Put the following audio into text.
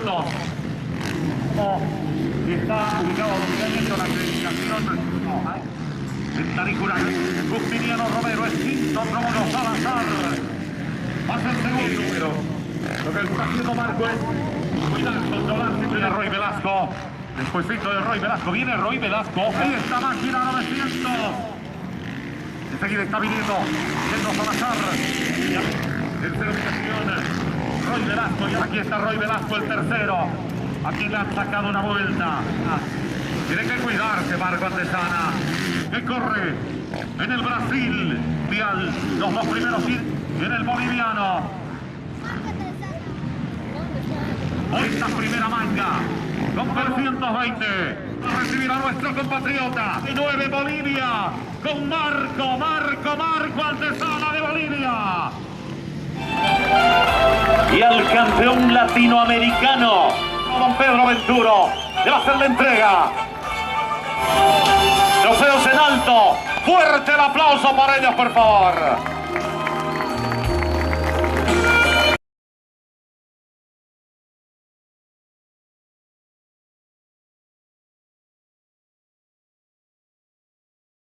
minutos. Está ubicado la acreditación. En Tarícula, Justiniano Romero, es quinto, Rómulo Salazar. Va a ser segundo número. Lo que está haciendo Marco es cuidar, controlarse. Viene Roy Velasco. Despuésito de Roy Velasco, viene Roy Velasco. Ahí está Máquina 900. Enseguida está viniendo Salazar. Tercera ubicación, Roy Velasco. Y aquí está Roy Velasco, el tercero. Aquí le han sacado una vuelta. Tiene que cuidarse Marco Antesana, que corre en el Brasil. Vial, los dos primeros en el boliviano. Hoy esta primera manga con 320. Va a recibir a nuestro compatriota de 9 Bolivia con Marco Antesana de Bolivia. Y al campeón latinoamericano, don Pedro Venturo, le va a hacer la entrega. Trofeos en alto. Fuerte el aplauso para ellos, por favor.